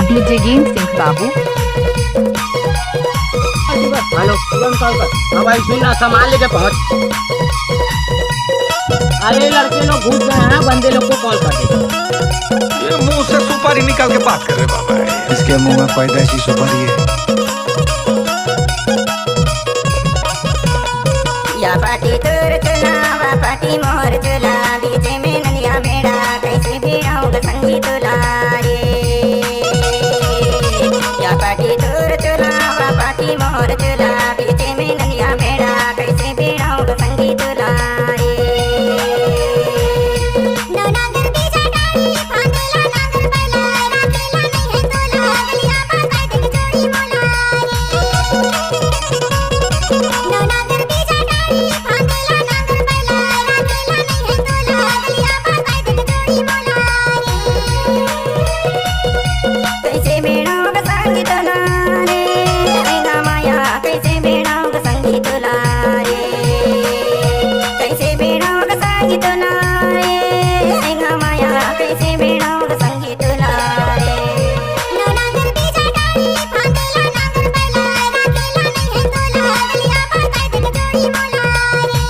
DJ गेम सिंह बाबू। Hello तुरंत call कर। हाँ भाई सुन ना, सामान लेके पहुँच। अरे लड़के लोग घुस गए हैं, बंदे लोग को कॉल कर दे। ये मुंह से सुपारी निकाल के बात कर रहे बाबा। इसके मुंह में पैदाइशी सुपारी है। या पाटी तोर चुनावा पाटी मोर चुला बीच में नलिया मेरा कैसे भिड़ाऊं संगी तुला रे। या पाटी तोर चुनावा पाटी मोर चुला बीच में नलिया मेरा कैसे भिड़ाऊं संगी तुला रे। नवनागर बीजा डाली फांदेला नागर बैला राखेला नहीं है तोला गलिया पाता दिख जोड़ी मोला रे। नवनागर बीजा डाली फांदेला नागर बैला राखेला नहीं है तोला गलिया पाता दिख जोड़ी मोला रे। कैसे भेड़ाऊं का संगी तुला रे आईना माया कैसे भेड़ाऊं का संगी तुला रे। कैसे भेड़ाऊं का संगी तुला रे आईना माया कैसे भेड़ाऊं का संगी तुला रे। नवनागर बीजा डाली फांदेला नागर बैला राखेला नहीं है तोला गलिया पाता दिख जोड़ी मोला रे।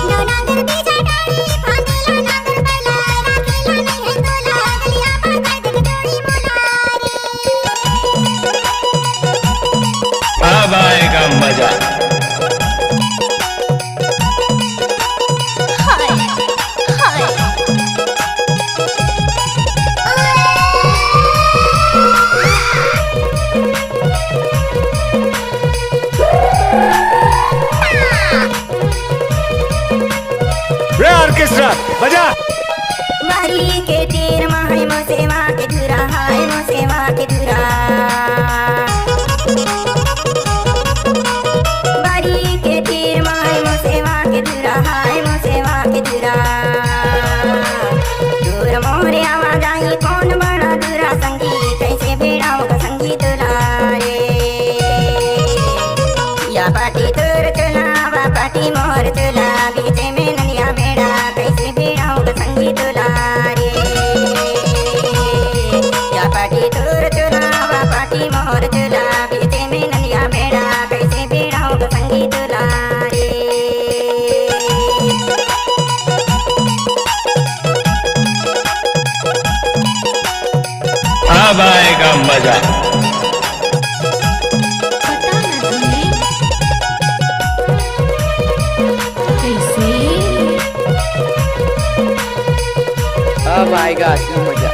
नवनागर बीजा डाली फांदेला नागर बैला राखेला नहीं है तोला गलिया पाता दिख जोड़ी मोला रे। अब आएगा मजा। रे ऑर्केस्ट्रा बजा। बारी के तीर माही मोसेवा के धुरा हाय मोसेवा के धुरा। बारी के तीर माही मोसेवा के धुरा हाय मोसेवा के धुरा। दूर मोरे आवाज आई कौन बड़ा धुरा संगी कैसे भेड़ाओं का संगी तुला रे। या पाटी तोर चुनावा पाटी मोर चुला बीच में नलिया मेरा कैसे भेड़ाऊं का संगी तुला रे। या पाटी तोर चुनावा पाटी मोर चुला बीच में नलिया मेरा कैसे भेड़ाऊं का संगी तुला रे। अब आएगा मजा। पता नहीं कैसे अब आएगा असली मजा।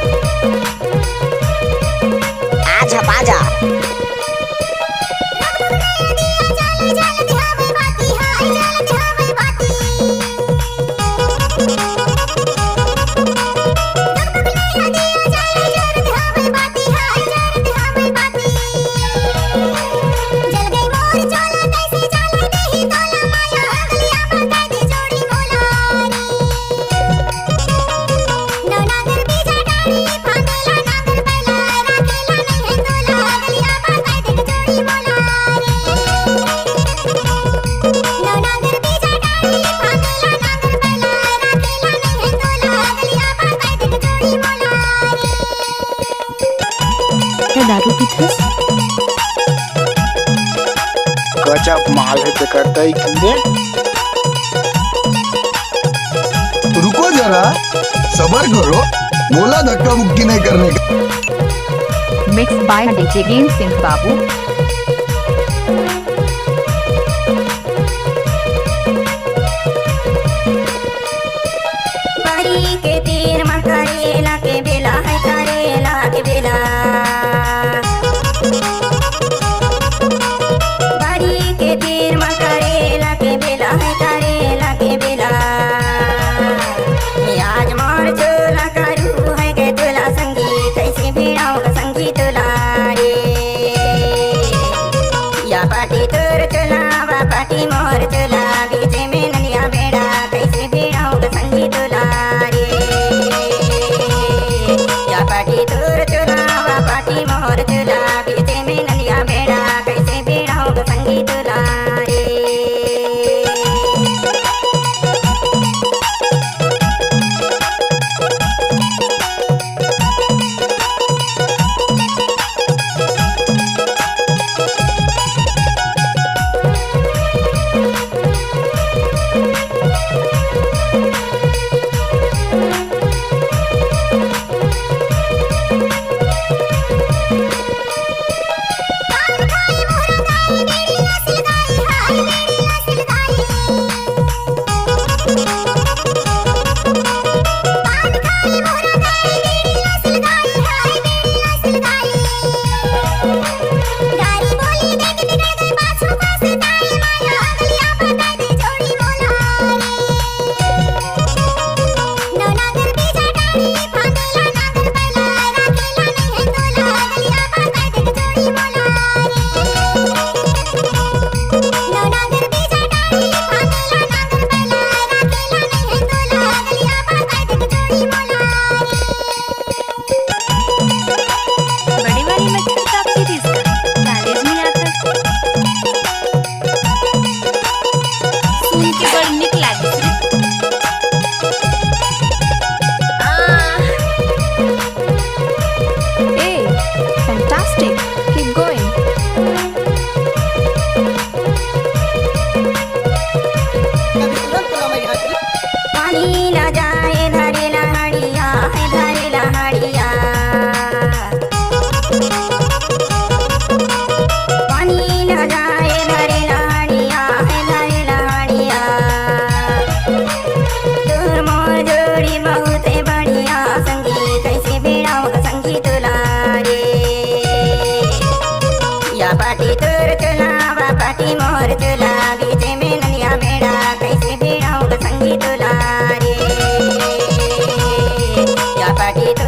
आजा बाजा दारू की थस गजब माल है तो करता ही कीड़े। रुको जरा, सबर करो, बोला धक्का मुक्की नहीं करने का। मिक्स बाय डीजे गेम सिंह बाबू। बारी के तीर मा करेला के बेला है करेला के बेला। बारी के तीर मा करेला के बेला है करेला के बेला। आज मोर चोला करू है के तुला संगी कैसे भिड़ाऊं का संगी तुला रे।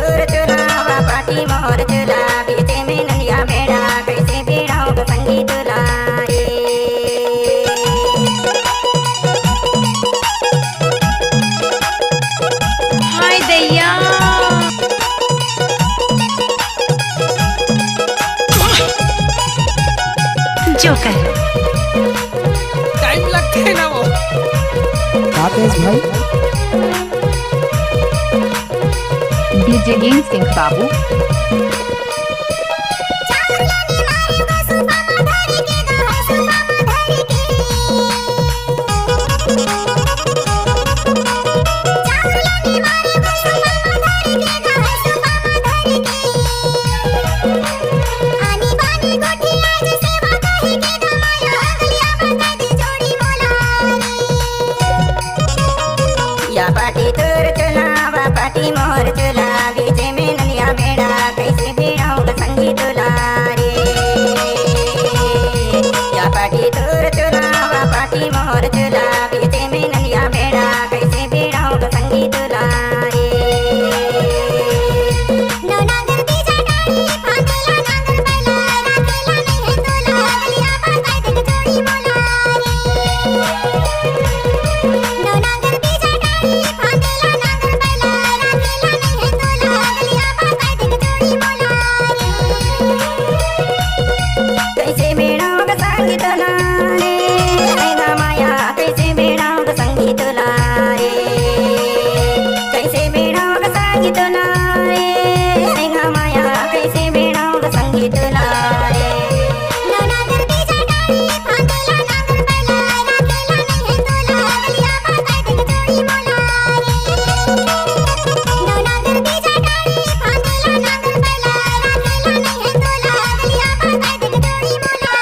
दूर चुलावा पाटी मोर चुला बीचे में नंदिया बेड़ा कैसे बेड़ाओं का संगीत लाए हाय दैया जो कह टाइम लगते है ना वो। भाई डीजे गेम सिंह बाबू